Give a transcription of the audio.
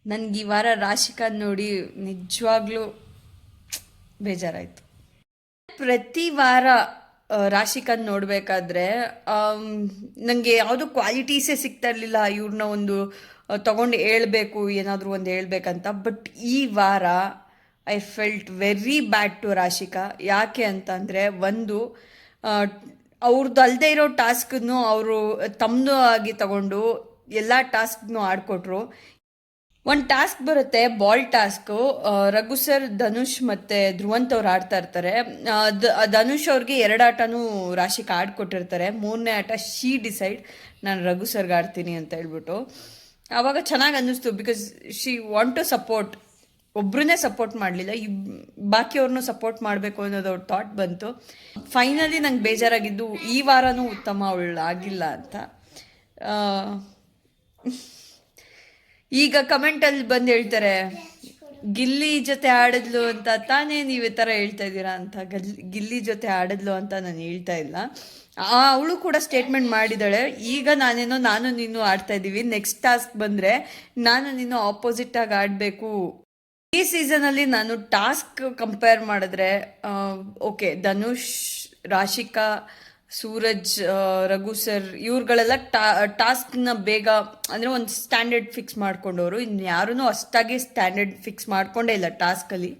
ನನಗೆ ಈ ವಾರ ರಾಶಿಕಾ ನೋಡಿ ನಿಜವಾಗ್ಲೂ ಬೇಜಾರಾಯಿತು. ಪ್ರತಿ ವಾರ ರಾಶಿಕನ್ ನೋಡಬೇಕಾದ್ರೆ ನನಗೆ ಯಾವುದು ಕ್ವಾಲಿಟೀಸೇ ಸಿಗ್ತಾ ಇರಲಿಲ್ಲ. ಇವ್ರನ್ನ ಒಂದು ತಗೊಂಡು ಹೇಳ್ಬೇಕು, ಏನಾದರೂ ಒಂದು ಹೇಳ್ಬೇಕಂತ. ಬಟ್ ಈ ವಾರ I felt very bad to Rashika. ಯಾಕೆ ಅಂತಂದರೆ, ಒಂದು ಅವ್ರದ್ದು ಅಲ್ಲದೆ ಇರೋ ಟಾಸ್ಕನ್ನು ಅವರು ತಮ್ಮದು ಆಗಿ ತಗೊಂಡು ಎಲ್ಲ ಟಾಸ್ಕ್ನು ಆಡ್ಕೊಟ್ರು. ಒಂದು ಟಾಸ್ಕ್ ಬರುತ್ತೆ, ball task. Raghu sir, Dhanush ಮತ್ತು ಧ್ರುವಂತ್ ಅವ್ರು ಆಡ್ತಾ ಇರ್ತಾರೆ. ಧನುಷ್ ಅವ್ರಿಗೆ 2 ಆಟನೂ ರಾಶಿಕ್ ಆಡ್ಕೊಟ್ಟಿರ್ತಾರೆ. 3ನೇ ಆಟ ಶಿ ಡಿಸೈಡ್, ನಾನು ರಘು ಸರ್ಗೆ ಆಡ್ತೀನಿ ಅಂತ ಹೇಳ್ಬಿಟ್ಟು. ಆವಾಗ ಚೆನ್ನಾಗಿ ಅನ್ನಿಸ್ತು, because she want to support. ಒಬ್ರನ್ನೇ ಸಪೋರ್ಟ್ ಮಾಡಲಿಲ್ಲ, ಬಾಕಿಯವ್ರನ್ನೂ ಸಪೋರ್ಟ್ ಮಾಡಬೇಕು ಅನ್ನೋದು ಅವ್ರ ಥಾಟ್ ಬಂತು. ಫೈನಲಿ ನಂಗೆ ಬೇಜಾರಾಗಿದ್ದು, ಈ ವಾರನೂ ಉತ್ತಮ ಅವಳು ಆಗಿಲ್ಲ ಅಂತ. ಈಗ ಕಮೆಂಟಲ್ಲಿ ಬಂದು ಹೇಳ್ತಾರೆ, ಗಿಲ್ಲಿ ಜೊತೆ ಆಡಿದ್ಲು ಅಂತ ತಾನೇ ನೀವು ಈ ಥರ ಹೇಳ್ತಾ ಇದ್ದೀರಾ ಅಂತ. ಗಿಲ್ಲಿ ಜೊತೆ ಆಡಿದ್ಲು ಅಂತ ನಾನು ಹೇಳ್ತಾ ಇಲ್ಲ. ಅವಳು ಕೂಡ ಸ್ಟೇಟ್ಮೆಂಟ್ ಮಾಡಿದ್ದಾಳೆ, ಈಗ ನಾನು ನೀನು ಆಡ್ತಾ ಇದ್ದೀವಿ, ನೆಕ್ಸ್ಟ್ ಟಾಸ್ಕ್ ಬಂದರೆ ನಾನು ನೀನು ಆಪೋಸಿಟಾಗಿ ಆಡಬೇಕು. ಈ ಸೀಸನಲ್ಲಿ ನಾನು ಟಾಸ್ಕ್ ಕಂಪೇರ್ ಮಾಡಿದ್ರೆ ಓಕೆ, ಧನುಷ್, ರಾಶಿಕಾ, ಸೂರಜ್, ರಘು ಸರ್ ಇವ್ರುಗಳೆಲ್ಲ ಟಾಸ್ಕ್ನ ಬೇಗ ಅಂದರೆ ಒಂದು ಸ್ಟ್ಯಾಂಡರ್ಡ್ ಫಿಕ್ಸ್ ಮಾಡ್ಕೊಂಡವರು. ಇನ್ನು ಯಾರೂ ಅಷ್ಟಾಗಿ ಸ್ಟ್ಯಾಂಡರ್ಡ್ ಫಿಕ್ಸ್ ಮಾಡ್ಕೊಂಡೇ ಇಲ್ಲ ಟಾಸ್ಕಲ್ಲಿ.